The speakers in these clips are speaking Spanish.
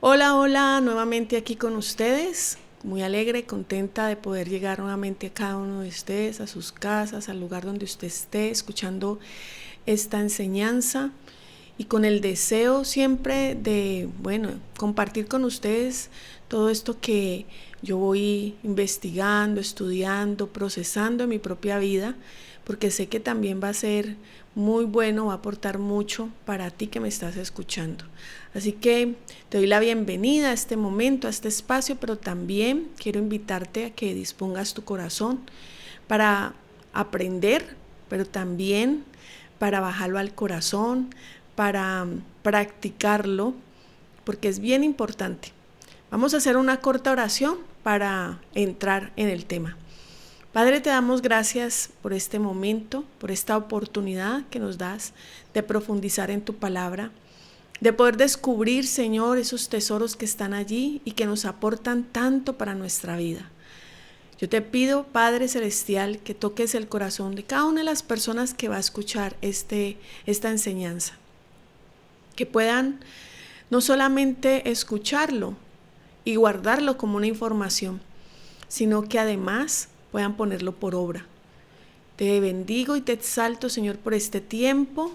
Hola, hola, nuevamente aquí con ustedes. Muy alegre, contenta de poder llegar nuevamente a cada uno de ustedes, a sus casas, al lugar donde usted esté, escuchando esta enseñanza y con el deseo siempre de, compartir con ustedes todo esto que yo voy investigando, estudiando, procesando en mi propia vida, porque sé que también va a ser muy bueno, va a aportar mucho para ti que me estás escuchando. Así que te doy la bienvenida a este momento, a este espacio, pero también quiero invitarte a que dispongas tu corazón para aprender, pero también para bajarlo al corazón, para practicarlo, porque es bien importante. Vamos a hacer una corta oración para entrar en el tema. Padre, te damos gracias por este momento, por esta oportunidad que nos das de profundizar en tu palabra, de poder descubrir, Señor, esos tesoros que están allí y que nos aportan tanto para nuestra vida. Yo te pido, Padre Celestial, que toques el corazón de cada una de las personas que va a escuchar esta enseñanza, que puedan no solamente escucharlo y guardarlo como una información, sino que además puedan ponerlo por obra. Te bendigo y te exalto, Señor, por este tiempo.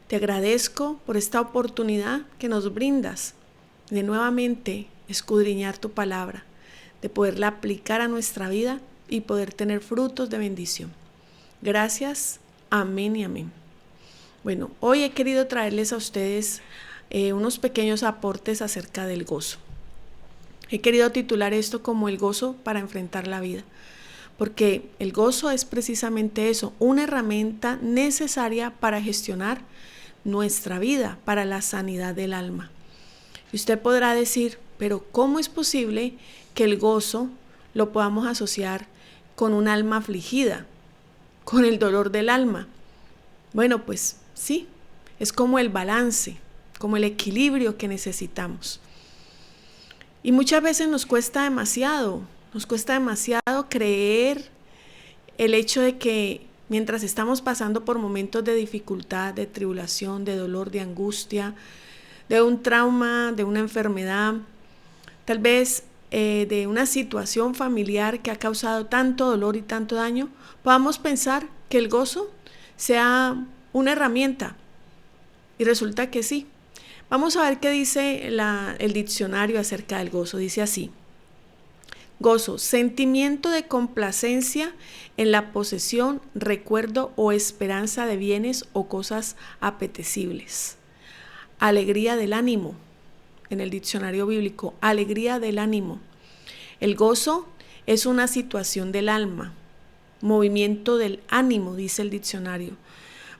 Te agradezco por esta oportunidad que nos brindas de nuevamente escudriñar tu palabra, de poderla aplicar a nuestra vida y poder tener frutos de bendición. Gracias, amén y amén. Bueno, hoy he querido traerles a ustedes unos pequeños aportes acerca del gozo. He querido titular esto como el gozo para enfrentar la vida, porque el gozo es precisamente eso, una herramienta necesaria para gestionar nuestra vida, para la sanidad del alma. Y usted podrá decir, pero ¿cómo es posible que el gozo lo podamos asociar con un alma afligida, con el dolor del alma? Bueno, pues sí, es como el balance, como el equilibrio que necesitamos. Y muchas veces nos cuesta demasiado creer el hecho de que mientras estamos pasando por momentos de dificultad, de tribulación, de dolor, de angustia, de un trauma, de una enfermedad, tal vez de una situación familiar que ha causado tanto dolor y tanto daño, podamos pensar que el gozo sea una herramienta. Y resulta que sí. Vamos a ver qué dice el diccionario acerca del gozo. Dice así: gozo, sentimiento de complacencia en la posesión, recuerdo o esperanza de bienes o cosas apetecibles. Alegría del ánimo, en el diccionario bíblico, alegría del ánimo. El gozo es una situación del alma, movimiento del ánimo, dice el diccionario,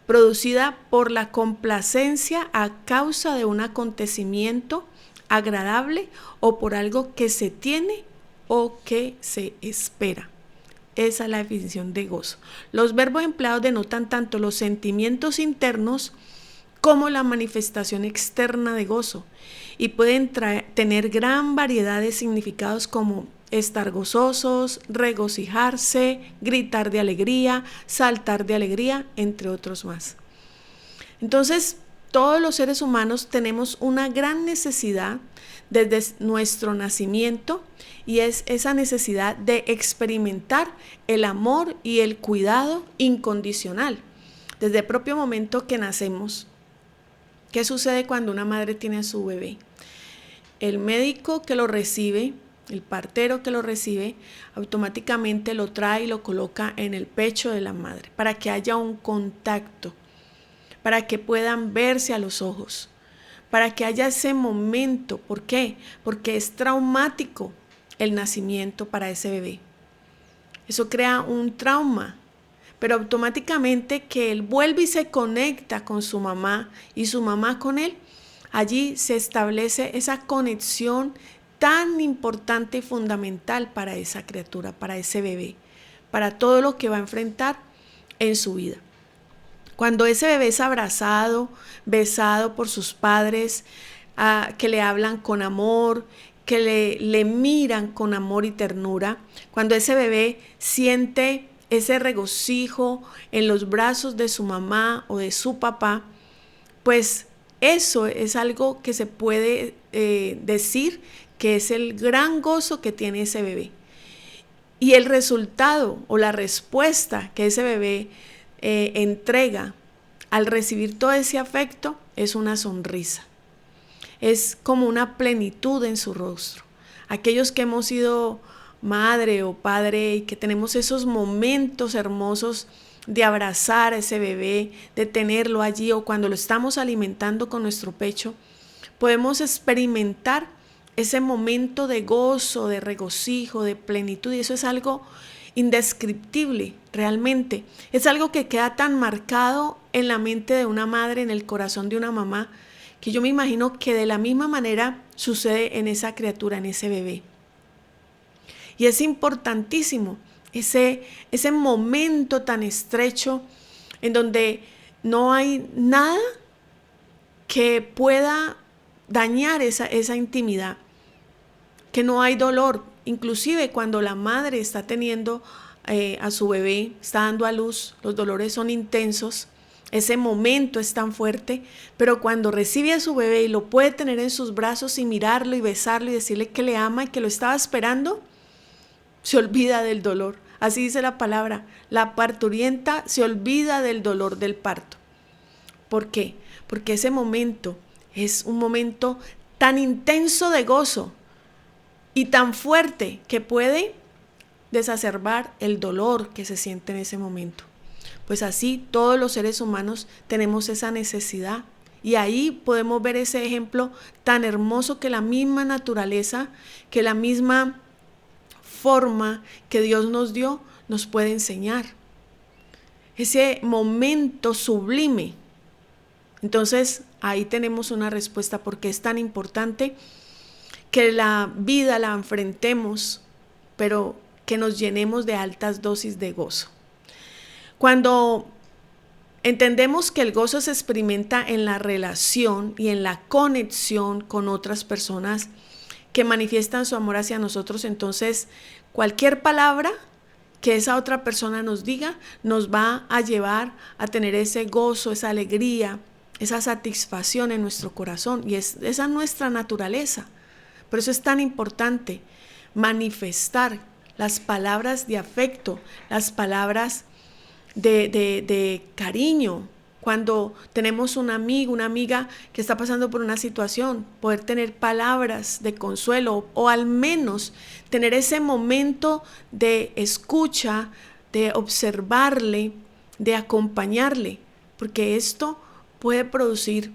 producida por la complacencia a causa de un acontecimiento agradable o por algo que se tiene o que se espera. Esa es la definición de gozo. Los verbos empleados denotan tanto los sentimientos internos como la manifestación externa de gozo y pueden tener gran variedad de significados como estar gozosos, regocijarse, gritar de alegría, saltar de alegría, entre otros más. Entonces, todos los seres humanos tenemos una gran necesidad desde nuestro nacimiento y es esa necesidad de experimentar el amor y el cuidado incondicional. Desde el propio momento que nacemos, ¿qué sucede cuando una madre tiene a su bebé? El médico que lo recibe, el partero que lo recibe, automáticamente lo trae y lo coloca en el pecho de la madre para que haya un contacto, para que puedan verse a los ojos, para que haya ese momento. ¿Por qué? Porque es traumático el nacimiento para ese bebé. Eso crea un trauma, pero automáticamente que él vuelve y se conecta con su mamá y su mamá con él, allí se establece esa conexión tan importante y fundamental para esa criatura, para ese bebé, para todo lo que va a enfrentar en su vida. Cuando ese bebé es abrazado, besado por sus padres, que le hablan con amor, que le miran con amor y ternura, cuando ese bebé siente ese regocijo en los brazos de su mamá o de su papá, pues Eso es algo que se puede decir que es el gran gozo que tiene ese bebé. Y el resultado o la respuesta que ese bebé entrega al recibir todo ese afecto es una sonrisa. Es como una plenitud en su rostro. Aquellos que hemos sido madre o padre y que tenemos esos momentos hermosos de abrazar a ese bebé, de tenerlo allí, o cuando lo estamos alimentando con nuestro pecho, podemos experimentar ese momento de gozo, de regocijo, de plenitud, y eso es algo indescriptible realmente. Es algo que queda tan marcado en la mente de una madre, en el corazón de una mamá, que yo me imagino que de la misma manera sucede en esa criatura, en ese bebé. Y es importantísimo ese momento tan estrecho en donde no hay nada que pueda dañar esa intimidad, que no hay dolor. Inclusive cuando la madre está teniendo a su bebé, está dando a luz, los dolores son intensos, ese momento es tan fuerte, pero cuando recibe a su bebé y lo puede tener en sus brazos y mirarlo y besarlo y decirle que le ama y que lo estaba esperando, se olvida del dolor. Así dice la palabra, la parturienta se olvida del dolor del parto. ¿Por qué? Porque ese momento es un momento tan intenso de gozo y tan fuerte que puede desacerbar el dolor que se siente en ese momento. Pues así todos los seres humanos tenemos esa necesidad, y ahí podemos ver ese ejemplo tan hermoso que la misma naturaleza, que la misma forma que Dios nos dio, nos puede enseñar. Ese momento sublime. Entonces ahí tenemos una respuesta porque es tan importante que la vida la enfrentemos, pero que nos llenemos de altas dosis de gozo. Cuando entendemos que el gozo se experimenta en la relación y en la conexión con otras personas que manifiestan su amor hacia nosotros, entonces cualquier palabra que esa otra persona nos diga nos va a llevar a tener ese gozo, esa alegría, esa satisfacción en nuestro corazón, y esa es nuestra naturaleza. Por eso es tan importante manifestar las palabras de afecto, las palabras de cariño. Cuando tenemos un amigo, una amiga que está pasando por una situación, poder tener palabras de consuelo, o al menos tener ese momento de escucha, de observarle, de acompañarle, porque esto puede producir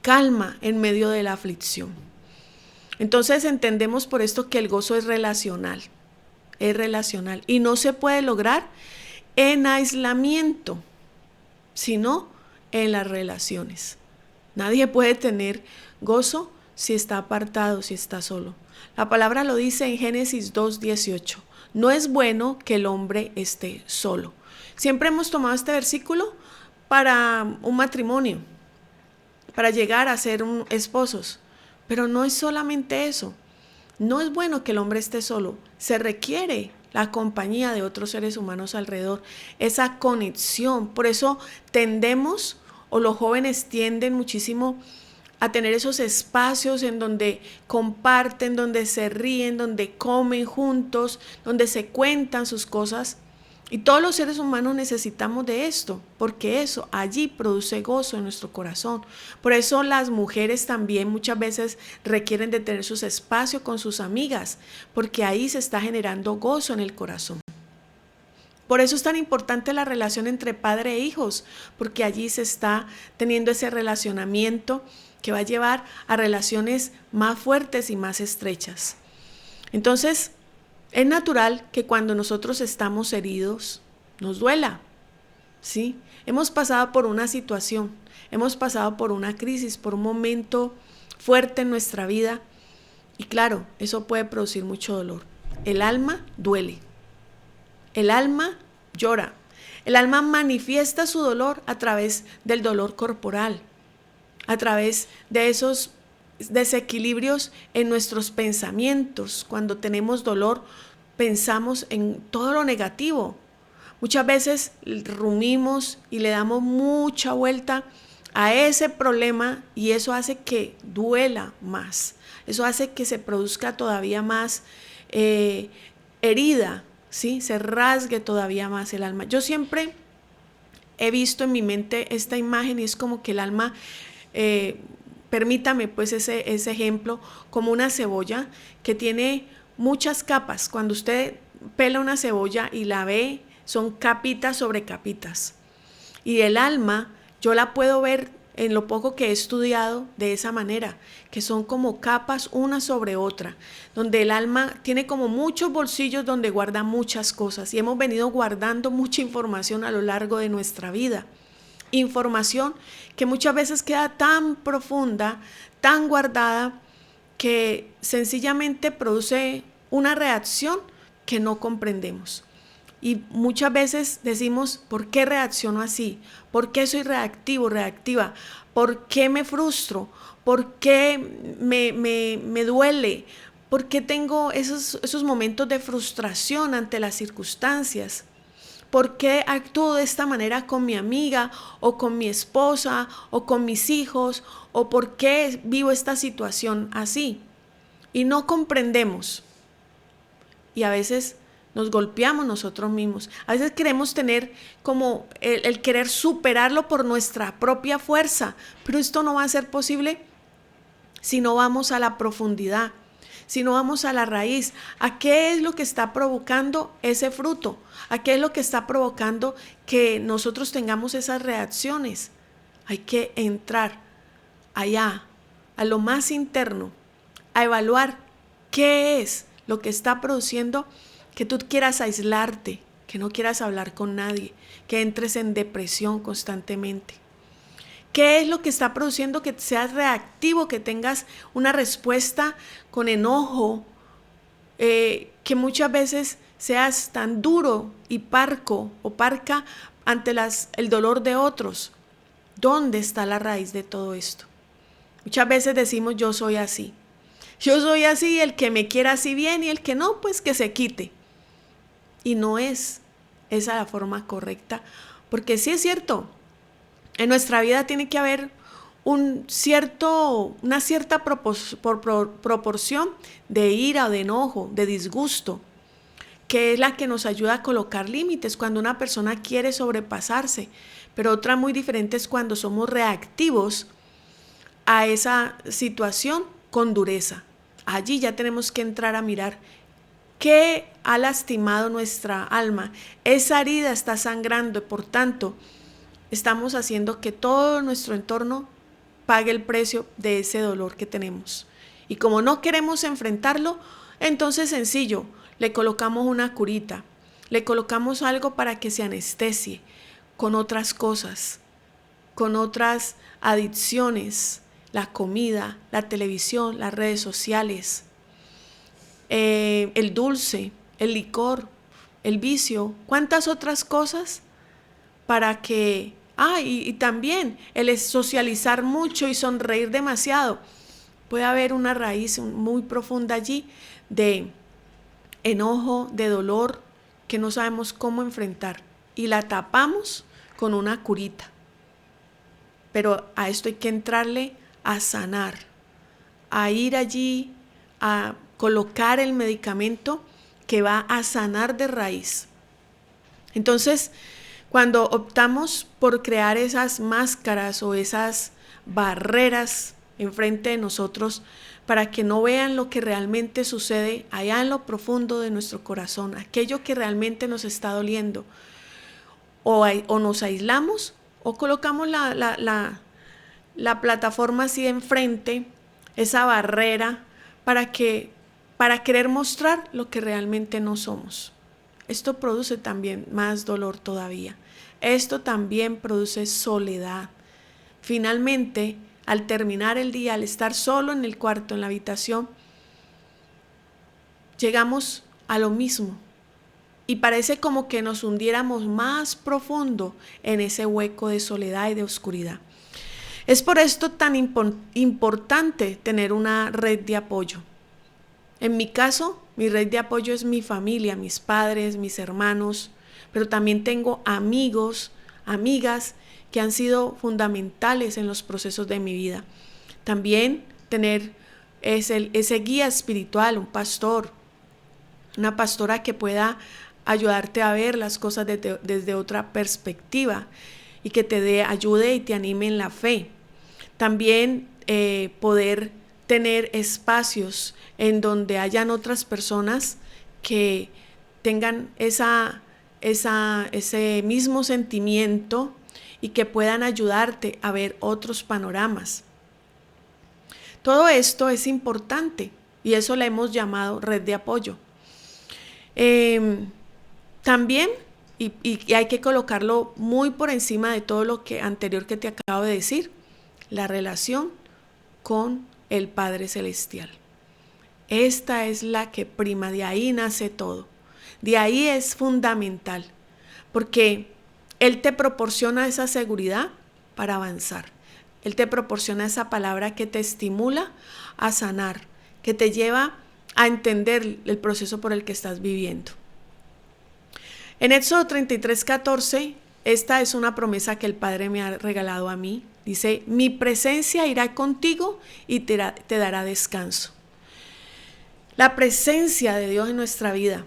calma en medio de la aflicción. Entonces entendemos por esto que el gozo es relacional y no se puede lograr en aislamiento, sino en las relaciones. Nadie puede tener gozo si está apartado, si está solo. La palabra lo dice en Génesis 2:18. No es bueno que el hombre esté solo. Siempre hemos tomado este versículo para un matrimonio, para llegar a ser esposos. Pero no es solamente eso. No es bueno que el hombre esté solo. Se requiere la compañía de otros seres humanos alrededor, esa conexión. Por eso tendemos, o los jóvenes tienden muchísimo a tener esos espacios en donde comparten, donde se ríen, donde comen juntos, donde se cuentan sus cosas. Y todos los seres humanos necesitamos de esto, porque eso allí produce gozo en nuestro corazón. Por eso las mujeres también muchas veces requieren de tener sus espacios con sus amigas, porque ahí se está generando gozo en el corazón. Por eso es tan importante la relación entre padre e hijos, porque allí se está teniendo ese relacionamiento que va a llevar a relaciones más fuertes y más estrechas. Entonces, es natural que cuando nosotros estamos heridos, nos duela, ¿sí? Hemos pasado por una situación, hemos pasado por una crisis, por un momento fuerte en nuestra vida, y claro, eso puede producir mucho dolor. El alma duele, el alma llora, el alma manifiesta su dolor a través del dolor corporal, a través de esos desequilibrios en nuestros pensamientos. Cuando tenemos dolor, pensamos en todo lo negativo. Muchas veces rumimos y le damos mucha vuelta a ese problema y eso hace que duela más. Eso hace que se produzca todavía más herida, ¿sí? Se rasgue todavía más el alma. Yo siempre he visto en mi mente esta imagen y es como que el alma, permítame pues ese ejemplo, como una cebolla que tiene muchas capas. Cuando usted pela una cebolla y la ve, son capitas sobre capitas. Y el alma, yo la puedo ver en lo poco que he estudiado de esa manera, que son como capas una sobre otra, donde el alma tiene como muchos bolsillos donde guarda muchas cosas y hemos venido guardando mucha información a lo largo de nuestra vida. Información que muchas veces queda tan profunda, tan guardada, que sencillamente produce una reacción que no comprendemos. Y muchas veces decimos, ¿por qué reacciono así? ¿Por qué soy reactivo, reactiva? ¿Por qué me frustro? ¿Por qué me duele? ¿Por qué tengo esos momentos de frustración ante las circunstancias? ¿Por qué actúo de esta manera con mi amiga o con mi esposa o con mis hijos? ¿O por qué vivo esta situación así? Y no comprendemos. Y a veces nos golpeamos nosotros mismos. A veces queremos tener como el querer superarlo por nuestra propia fuerza, pero esto no va a ser posible si no vamos a la profundidad, si no vamos a la raíz. ¿A qué es lo que está provocando ese fruto? ¿A qué es lo que está provocando que nosotros tengamos esas reacciones? Hay que entrar allá, a lo más interno, a evaluar qué es lo que está produciendo que tú quieras aislarte, que no quieras hablar con nadie, que entres en depresión constantemente. ¿Qué es lo que está produciendo que seas reactivo, que tengas una respuesta con enojo, que muchas veces seas tan duro y parco o parca ante el dolor de otros? ¿Dónde está la raíz de todo esto? Muchas veces decimos yo soy así. Yo soy así, el que me quiera así bien y el que no, pues que se quite. Y no es esa la forma correcta, porque sí es cierto, en nuestra vida tiene que haber una cierta proporción de ira, de enojo, de disgusto, que es la que nos ayuda a colocar límites cuando una persona quiere sobrepasarse, pero otra muy diferente es cuando somos reactivos a esa situación con dureza. Allí ya tenemos que entrar a mirar qué ha lastimado nuestra alma. Esa herida está sangrando y por tanto estamos haciendo que todo nuestro entorno pague el precio de ese dolor que tenemos. Y como no queremos enfrentarlo, entonces sencillo, le colocamos una curita, le colocamos algo para que se anestesie con otras cosas, con otras adicciones, la comida, la televisión, las redes sociales, el dulce, el licor, el vicio, cuántas otras cosas para que, y también el socializar mucho y sonreír demasiado. Puede haber una raíz muy profunda allí de enojo, de dolor, que no sabemos cómo enfrentar y la tapamos con una curita. Pero a esto hay que entrarle a sanar, a ir allí, a colocar el medicamento que va a sanar de raíz. Entonces, cuando optamos por crear esas máscaras o esas barreras enfrente de nosotros para que no vean lo que realmente sucede allá en lo profundo de nuestro corazón, aquello que realmente nos está doliendo, o nos aislamos o colocamos la plataforma así enfrente, esa barrera para querer mostrar lo que realmente no somos. Esto produce también más dolor todavía. Esto también produce soledad. Finalmente, al terminar el día, al estar solo en el cuarto, en la habitación, llegamos a lo mismo. Y parece como que nos hundiéramos más profundo en ese hueco de soledad y de oscuridad. Es por esto tan importante tener una red de apoyo. En mi caso, mi red de apoyo es mi familia, mis padres, mis hermanos, pero también tengo amigos, amigas que han sido fundamentales en los procesos de mi vida. También tener ese guía espiritual, un pastor, una pastora que pueda ayudarte a ver las cosas desde otra perspectiva y que te ayude y te anime en la fe. También poder tener espacios en donde hayan otras personas que tengan ese mismo sentimiento y que puedan ayudarte a ver otros panoramas. Todo esto es importante y eso le hemos llamado red de apoyo. También, y hay que colocarlo muy por encima de todo lo anterior que te acabo de decir, la relación con el Padre Celestial. Esta es la que prima, de ahí nace todo. De ahí es fundamental, porque Él te proporciona esa seguridad para avanzar. Él te proporciona esa palabra que te estimula a sanar, que te lleva a entender el proceso por el que estás viviendo. En Éxodo 33:14, esta es una promesa que el Padre me ha regalado a mí. Dice, mi presencia irá contigo y te dará descanso. La presencia de Dios en nuestra vida.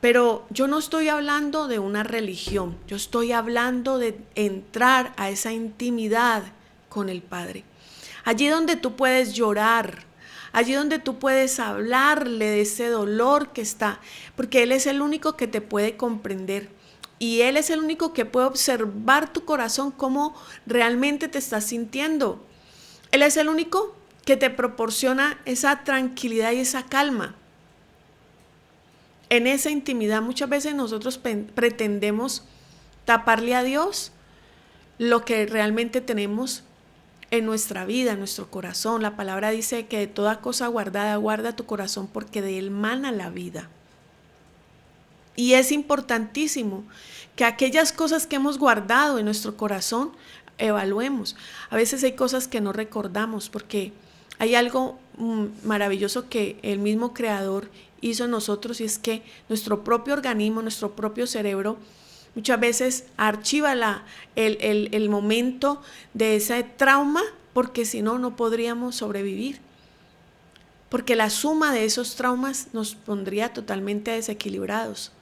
Pero yo no estoy hablando de una religión, yo estoy hablando de entrar a esa intimidad con el Padre. Allí donde tú puedes llorar, allí donde tú puedes hablarle de ese dolor que está, porque Él es el único que te puede comprender y Él es el único que puede observar tu corazón, cómo realmente te estás sintiendo. Él es el único que te proporciona esa tranquilidad y esa calma. En esa intimidad muchas veces nosotros pretendemos taparle a Dios lo que realmente tenemos en nuestra vida, en nuestro corazón. La palabra dice que de toda cosa guardada, guarda tu corazón porque de él mana la vida. Y es importantísimo que aquellas cosas que hemos guardado en nuestro corazón evaluemos. A veces hay cosas que no recordamos porque hay algo maravilloso que el mismo Creador hizo en nosotros, y es que nuestro propio organismo, nuestro propio cerebro, muchas veces archiva el momento de ese trauma, porque si no, no podríamos sobrevivir. Porque la suma de esos traumas nos pondría totalmente desequilibrados.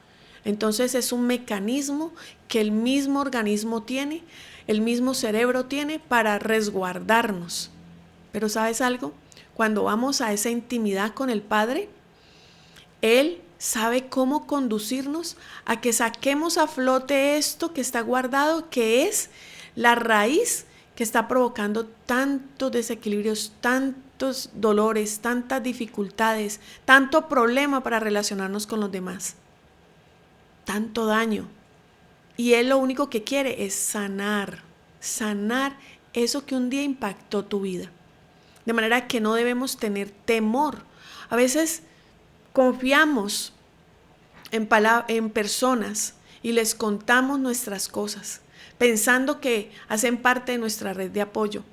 Entonces es un mecanismo que el mismo organismo tiene, el mismo cerebro tiene para resguardarnos. Pero ¿sabes algo? Cuando vamos a esa intimidad con el Padre, Él sabe cómo conducirnos a que saquemos a flote esto que está guardado, que es la raíz que está provocando tantos desequilibrios, tantos dolores, tantas dificultades, tanto problema para relacionarnos con los demás, tanto daño. Y Él lo único que quiere es sanar eso que un día impactó tu vida. De manera que no debemos tener temor. A veces confiamos en personas y les contamos nuestras cosas, pensando que hacen parte de nuestra red de apoyo.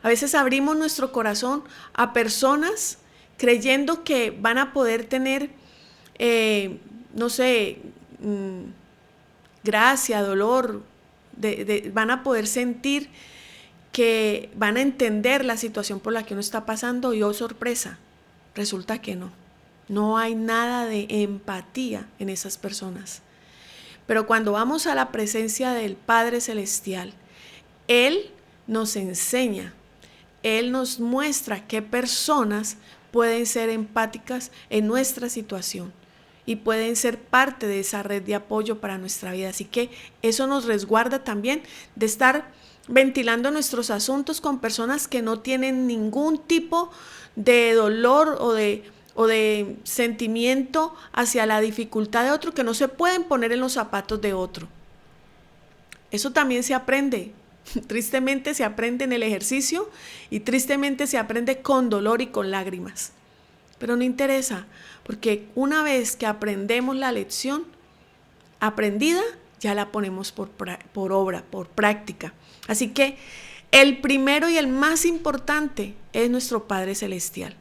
A veces abrimos nuestro corazón a personas creyendo que van a poder tener, gracia, dolor, van a poder sentir que van a entender la situación por la que uno está pasando, y oh sorpresa, resulta que no. No hay nada de empatía en esas personas. Pero cuando vamos a la presencia del Padre Celestial, Él nos enseña, Él nos muestra qué personas pueden ser empáticas en nuestra situación y pueden ser parte de esa red de apoyo para nuestra vida. Así que eso nos resguarda también de estar ventilando nuestros asuntos con personas que no tienen ningún tipo de dolor o de sentimiento hacia la dificultad de otro, que no se pueden poner en los zapatos de otro. Eso también se aprende. Tristemente se aprende en el ejercicio y tristemente se aprende con dolor y con lágrimas. Pero no interesa, porque una vez que aprendemos la lección aprendida, ya la ponemos por obra, por práctica. Así que el primero y el más importante es nuestro Padre Celestial.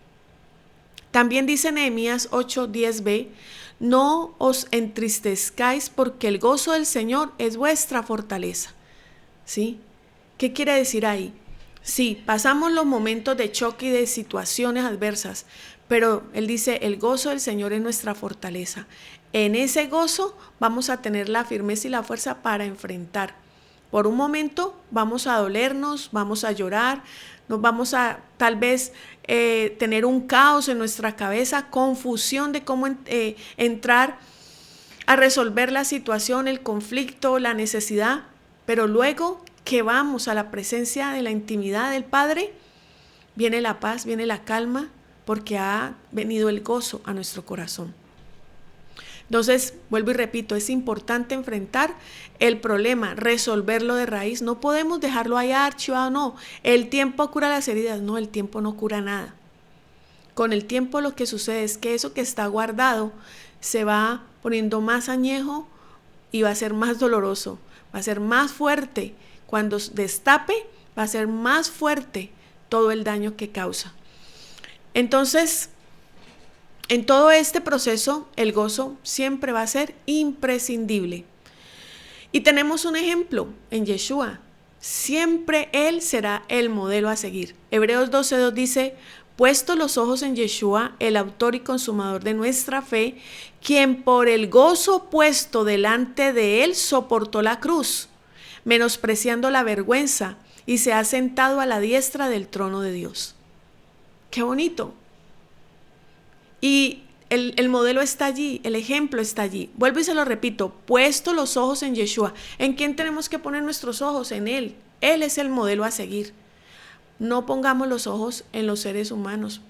También dice Nehemías 8:10b, no os entristezcáis porque el gozo del Señor es vuestra fortaleza. ¿Sí? ¿Qué quiere decir ahí? Sí, pasamos los momentos de choque y de situaciones adversas, pero Él dice, el gozo del Señor es nuestra fortaleza. En ese gozo vamos a tener la firmeza y la fuerza para enfrentar. Por un momento vamos a dolernos, vamos a llorar, nos vamos a tal vez tener un caos en nuestra cabeza, confusión de cómo entrar a resolver la situación, el conflicto, la necesidad, pero luego que vamos a la presencia de la intimidad del Padre, viene la paz, viene la calma, porque ha venido el gozo a nuestro corazón. Entonces, vuelvo y repito, es importante enfrentar el problema, resolverlo de raíz. No podemos dejarlo ahí archivado, no. El tiempo cura las heridas, no, el tiempo no cura nada. Con el tiempo lo que sucede es que eso que está guardado se va poniendo más añejo y va a ser más doloroso, va a ser más fuerte. Cuando destape, va a ser más fuerte todo el daño que causa. Entonces, en todo este proceso, el gozo siempre va a ser imprescindible. Y tenemos un ejemplo en Yeshua. Siempre Él será el modelo a seguir. Hebreos 12:2 dice, puesto los ojos en Yeshua, el autor y consumador de nuestra fe, quien por el gozo puesto delante de Él soportó la cruz, menospreciando la vergüenza, y se ha sentado a la diestra del trono de Dios. ¡Qué bonito! Y el modelo está allí, el ejemplo está allí. Vuelvo y se lo repito, puesto los ojos en Yeshua. ¿En quién tenemos que poner nuestros ojos? En Él. Él es el modelo a seguir. No pongamos los ojos en los seres humanos,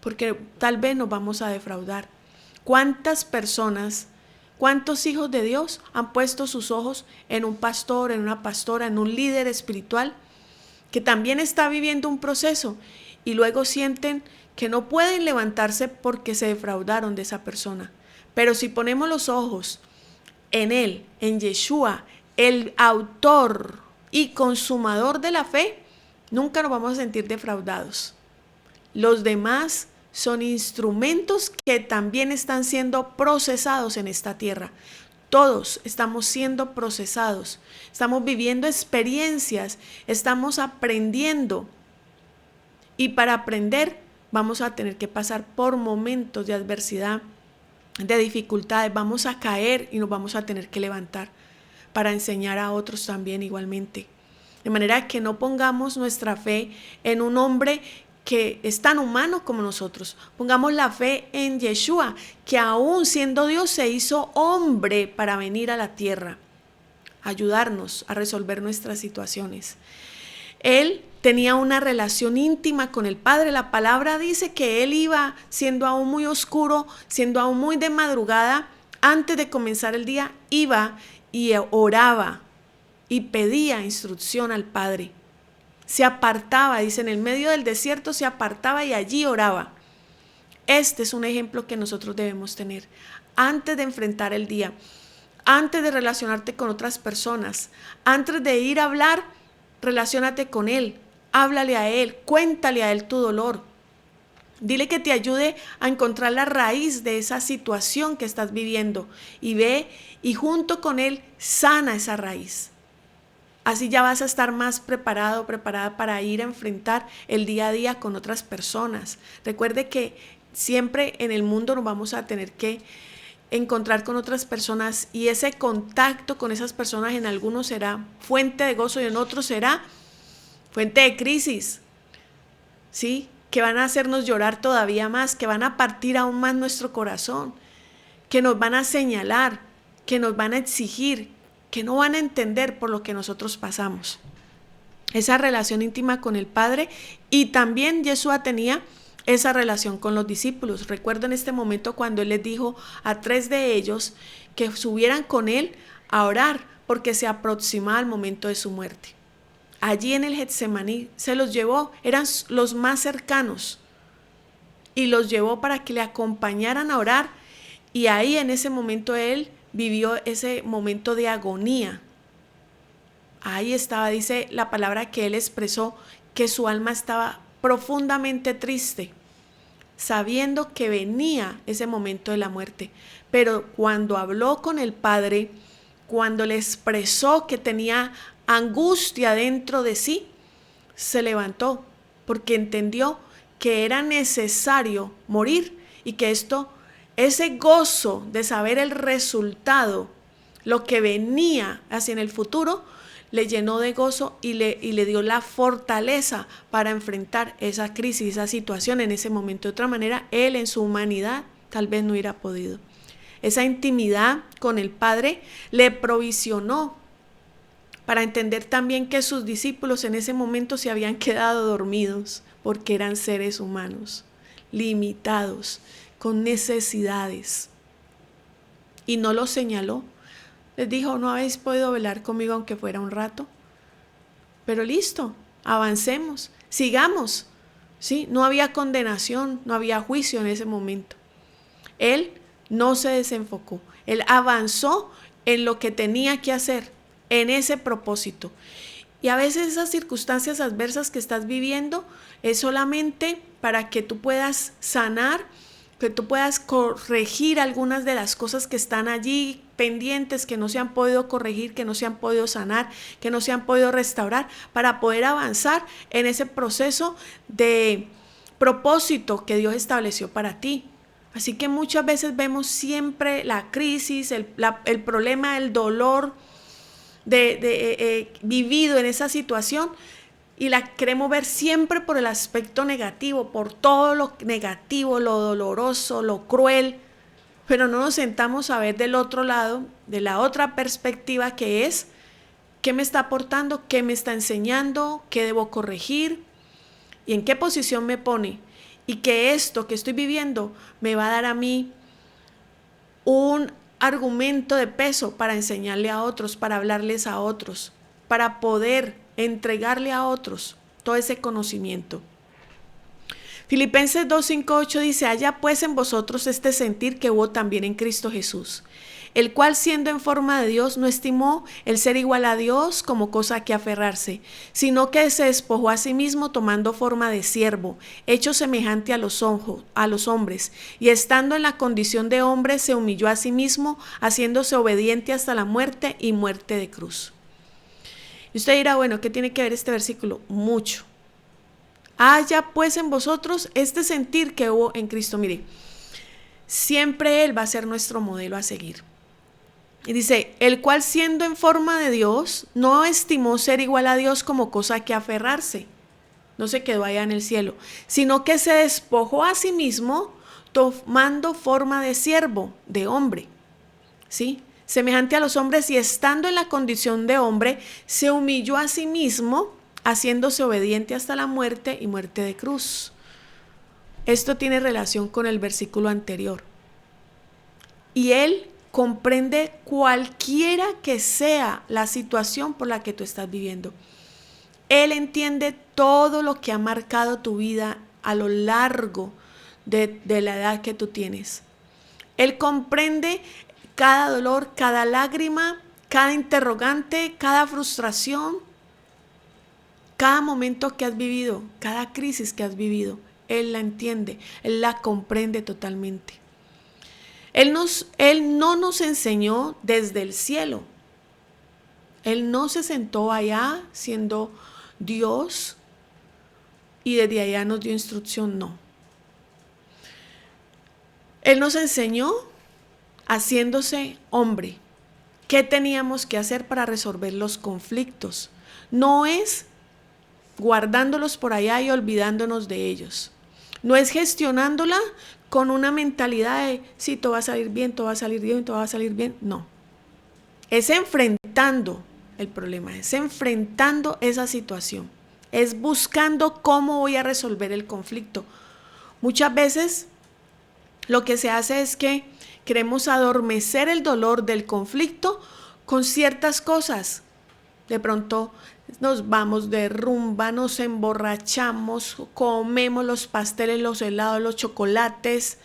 porque tal vez nos vamos a defraudar. ¿Cuántas personas, cuántos hijos de Dios han puesto sus ojos en un pastor, en una pastora, en un líder espiritual que también está viviendo un proceso y luego sienten que no pueden levantarse porque se defraudaron de esa persona? Pero si ponemos los ojos en Él, en Yeshua, el autor y consumador de la fe, nunca nos vamos a sentir defraudados. Los demás son instrumentos que también están siendo procesados en esta tierra. Todos estamos siendo procesados, estamos viviendo experiencias, estamos aprendiendo. Y para aprender vamos a tener que pasar por momentos de adversidad, de dificultades, vamos a caer y nos vamos a tener que levantar para enseñar a otros también igualmente. De manera que no pongamos nuestra fe en un hombre que es tan humano como nosotros. Pongamos la fe en Yeshua, que aún siendo Dios se hizo hombre para venir a la tierra, ayudarnos a resolver nuestras situaciones. Él tenía una relación íntima con el Padre. La palabra dice que Él iba, siendo aún muy oscuro, siendo aún muy de madrugada, antes de comenzar el día, iba y oraba y pedía instrucción al Padre. Se apartaba, dice, en el medio del desierto se apartaba y allí oraba. Este es un ejemplo que nosotros debemos tener antes de enfrentar el día, antes de relacionarte con otras personas, antes de ir a hablar, relaciónate con Él, háblale a Él, cuéntale a Él tu dolor. Dile que te ayude a encontrar la raíz de esa situación que estás viviendo y ve y junto con Él sana esa raíz. Así ya vas a estar más preparado, preparada para ir a enfrentar el día a día con otras personas. Recuerde que siempre en el mundo nos vamos a tener que encontrar con otras personas y ese contacto con esas personas en algunos será fuente de gozo y en otros será fuente de crisis, ¿sí? Que van a hacernos llorar todavía más, que van a partir aún más nuestro corazón, que nos van a señalar, que nos van a exigir, que no van a entender por lo que nosotros pasamos. Esa relación íntima con el Padre, y también Yeshua tenía esa relación con los discípulos. Recuerdo en este momento cuando Él les dijo a 3 de ellos que subieran con Él a orar porque se aproximaba el momento de su muerte. Allí en el Getsemaní se los llevó, eran los más cercanos y los llevó para que le acompañaran a orar, y ahí en ese momento Él vivió ese momento de agonía. Ahí estaba, dice la palabra que Él expresó que su alma estaba profundamente triste, sabiendo que venía ese momento de la muerte. Pero cuando habló con el Padre, cuando le expresó que tenía angustia dentro de sí, se levantó porque entendió que era necesario morir y que ese gozo de saber el resultado, lo que venía hacia en el futuro, le llenó de gozo y le dio la fortaleza para enfrentar esa crisis, esa situación en ese momento. De otra manera, él en su humanidad tal vez no hubiera podido. Esa intimidad con el Padre le provisionó para entender también que sus discípulos en ese momento se habían quedado dormidos porque eran seres humanos, limitados, con necesidades. Y no los señaló. Les dijo, no habéis podido velar conmigo aunque fuera un rato. Pero listo, avancemos, sigamos. ¿Sí? No había condenación, no había juicio en ese momento. Él no se desenfocó. Él avanzó en lo que tenía que hacer, en ese propósito. Y a veces esas circunstancias adversas que estás viviendo es solamente para que tú puedas sanar, que tú puedas corregir algunas de las cosas que están allí pendientes, que no se han podido corregir, que no se han podido sanar, que no se han podido restaurar, para poder avanzar en ese proceso de propósito que Dios estableció para ti. Así que muchas veces vemos siempre la crisis, el problema, el dolor vivido en esa situación, y la queremos ver siempre por el aspecto negativo, por todo lo negativo, lo doloroso, lo cruel, pero no nos sentamos a ver del otro lado, de la otra perspectiva, que es qué me está aportando, qué me está enseñando, qué debo corregir y en qué posición me pone, y que esto que estoy viviendo me va a dar a mí un argumento de peso para enseñarle a otros, para hablarles a otros, para poder entregarle a otros todo ese conocimiento. Filipenses 2:5-8 dice, haya pues en vosotros este sentir que hubo también en Cristo Jesús, el cual siendo en forma de Dios no estimó el ser igual a Dios como cosa que aferrarse, sino que se despojó a sí mismo tomando forma de siervo, hecho semejante a los hombres, y estando en la condición de hombre se humilló a sí mismo, haciéndose obediente hasta la muerte y muerte de cruz. Y usted dirá, bueno, ¿qué tiene que ver este versículo? Mucho. Haya pues en vosotros este sentir que hubo en Cristo. Mire, siempre Él va a ser nuestro modelo a seguir. Y dice, el cual siendo en forma de Dios, no estimó ser igual a Dios como cosa que aferrarse. No se quedó allá en el cielo, sino que se despojó a sí mismo, tomando forma de siervo, de hombre. ¿Sí? Semejante a los hombres, y estando en la condición de hombre, se humilló a sí mismo, haciéndose obediente hasta la muerte y muerte de cruz. Esto tiene relación con el versículo anterior. Y Él comprende cualquiera que sea la situación por la que tú estás viviendo. Él entiende todo lo que ha marcado tu vida a lo largo de la edad que tú tienes. Él comprende cada dolor, cada lágrima, cada interrogante, cada frustración, cada momento que has vivido, cada crisis que has vivido. Él la entiende, Él la comprende totalmente. Él no nos enseñó desde el cielo. Él no se sentó allá siendo Dios y desde allá nos dio instrucción, no. Él nos enseñó haciéndose hombre. ¿Qué teníamos que hacer para resolver los conflictos? No es guardándolos por allá y olvidándonos de ellos. No es gestionándola con una mentalidad de, sí, todo va a salir bien, todo va a salir bien, todo va a salir bien. No. Es enfrentando el problema, es enfrentando esa situación. Es buscando cómo voy a resolver el conflicto. Muchas veces lo que se hace es que queremos adormecer el dolor del conflicto con ciertas cosas. De pronto nos vamos de rumba, nos emborrachamos, comemos los pasteles, los helados, los chocolates,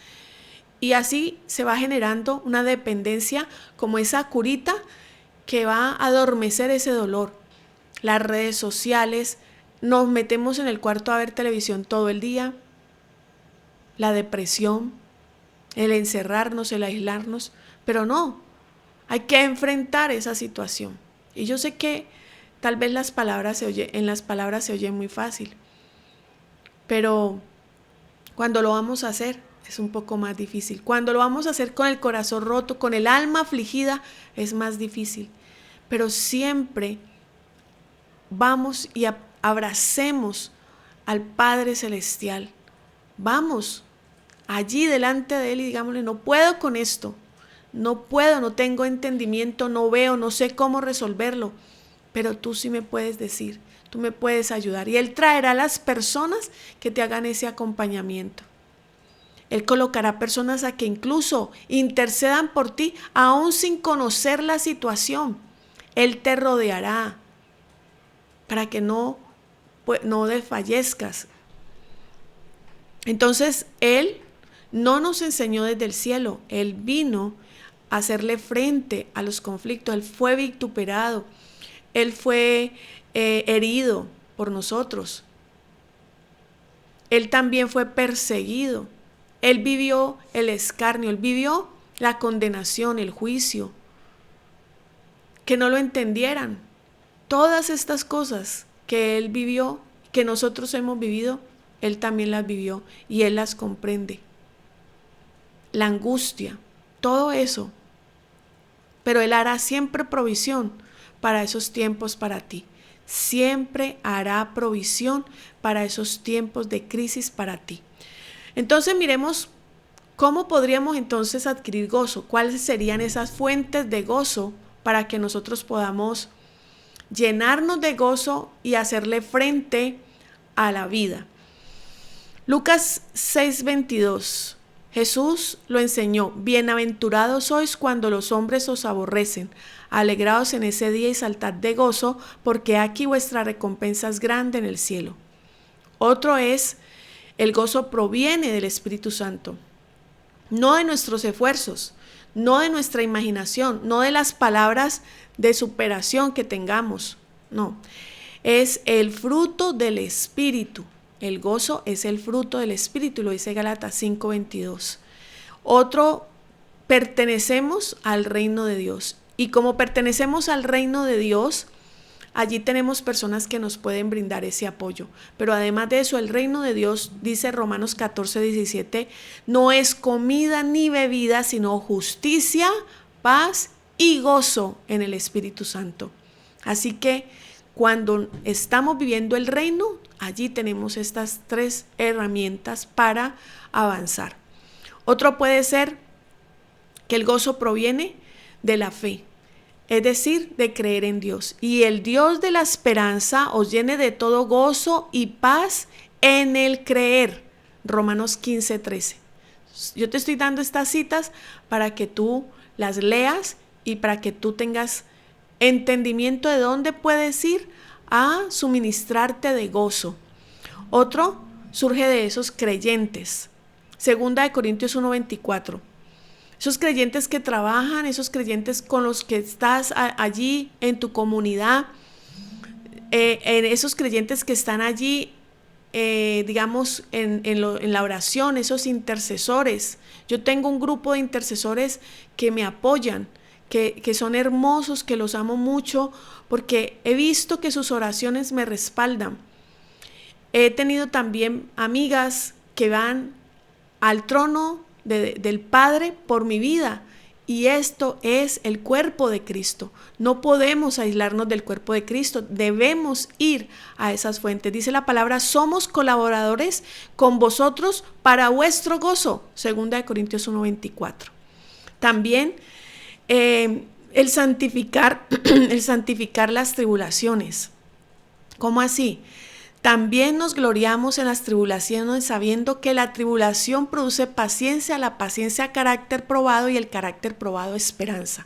y así se va generando una dependencia como esa curita que va a adormecer ese dolor. Las redes sociales, nos metemos en el cuarto a ver televisión todo el día, la depresión, el encerrarnos, el aislarnos, pero no, hay que enfrentar esa situación. Y yo sé que Tal vez en las palabras se oye muy fácil, pero cuando lo vamos a hacer es un poco más difícil. Cuando lo vamos a hacer con el corazón roto, con el alma afligida, es más difícil. Pero siempre vamos y abracemos al Padre Celestial. Vamos allí delante de Él y digámosle, no puedo con esto, no puedo, no tengo entendimiento, no veo, no sé cómo resolverlo, pero tú sí me puedes decir, tú me puedes ayudar. Y Él traerá a las personas que te hagan ese acompañamiento. Él colocará personas a que incluso intercedan por ti, aún sin conocer la situación. Él te rodeará para que no desfallezcas. Entonces, Él no nos enseñó desde el cielo, Él vino a hacerle frente a los conflictos. Él fue vituperado, Él fue herido por nosotros. Él también fue perseguido. Él vivió el escarnio, Él vivió la condenación, el juicio. Que no lo entendieran. Todas estas cosas que Él vivió, que nosotros hemos vivido, Él también las vivió y Él las comprende. La angustia, todo eso. Pero Él hará siempre provisión para esos tiempos para ti. Siempre hará provisión para esos tiempos de crisis para ti. Entonces miremos cómo podríamos entonces adquirir gozo. ¿Cuáles serían esas fuentes de gozo para que nosotros podamos llenarnos de gozo y hacerle frente a la vida? Lucas 6:22. Jesús lo enseñó: bienaventurados sois cuando los hombres os aborrecen, alegraos en ese día y saltad de gozo, porque aquí vuestra recompensa es grande en el cielo. Otro es, el gozo proviene del Espíritu Santo, no de nuestros esfuerzos, no de nuestra imaginación, no de las palabras de superación que tengamos, no, es el fruto del Espíritu. El gozo es el fruto del Espíritu, lo dice Gálatas 5:22. Otro, pertenecemos al reino de Dios. Y como pertenecemos al reino de Dios, allí tenemos personas que nos pueden brindar ese apoyo. Pero además de eso, el reino de Dios, dice Romanos 14:17, no es comida ni bebida, sino justicia, paz y gozo en el Espíritu Santo. Así que cuando estamos viviendo el reino, allí tenemos estas tres herramientas para avanzar. Otro puede ser que el gozo proviene de la fe, es decir, de creer en Dios. Y el Dios de la esperanza os llene de todo gozo y paz en el creer. Romanos 15:13. Yo te estoy dando estas citas para que tú las leas y para que tú tengas entendimiento de dónde puedes ir a suministrarte de gozo. Otro surge de esos creyentes. 2 Corintios 1:24. Esos creyentes que trabajan, esos creyentes con los que estás allí en tu comunidad, en esos creyentes que están allí, digamos, en la oración, esos intercesores. Yo tengo un grupo de intercesores que me apoyan, que son hermosos, que los amo mucho, porque he visto que sus oraciones me respaldan. He tenido también amigas que van al trono del Padre por mi vida, y esto es el cuerpo de Cristo. No podemos aislarnos del cuerpo de Cristo, debemos ir a esas fuentes. Dice la palabra: somos colaboradores con vosotros para vuestro gozo, 2 Corintios 1:24. También el santificar las tribulaciones. ¿Cómo así? También nos gloriamos en las tribulaciones, sabiendo que la tribulación produce paciencia, la paciencia carácter probado y el carácter probado esperanza.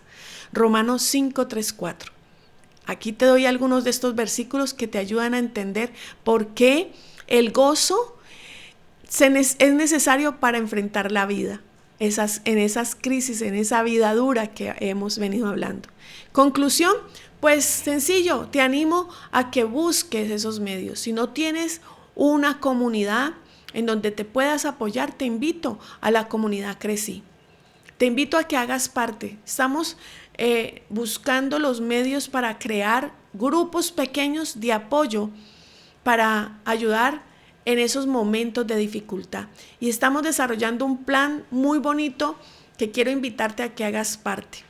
Romanos 5:3-4. Aquí te doy algunos de estos versículos que te ayudan a entender por qué el gozo es necesario para enfrentar la vida, en esas crisis, en esa vida dura que hemos venido hablando. Conclusión. Pues sencillo, te animo a que busques esos medios. Si no tienes una comunidad en donde te puedas apoyar, te invito a la comunidad Crecí. Te invito a que hagas parte. Estamos buscando los medios para crear grupos pequeños de apoyo para ayudar en esos momentos de dificultad. Y estamos desarrollando un plan muy bonito que quiero invitarte a que hagas parte.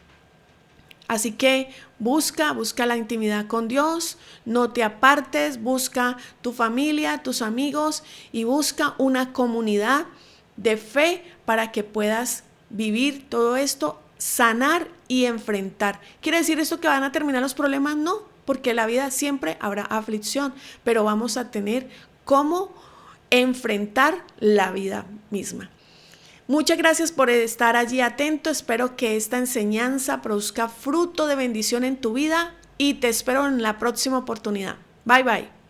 Así que busca la intimidad con Dios, no te apartes, busca tu familia, tus amigos y busca una comunidad de fe para que puedas vivir todo esto, sanar y enfrentar. ¿Quiere decir esto que van a terminar los problemas? No, porque en la vida siempre habrá aflicción, pero vamos a tener cómo enfrentar la vida misma. Muchas gracias por estar allí atento. Espero que esta enseñanza produzca fruto de bendición en tu vida y te espero en la próxima oportunidad. Bye bye.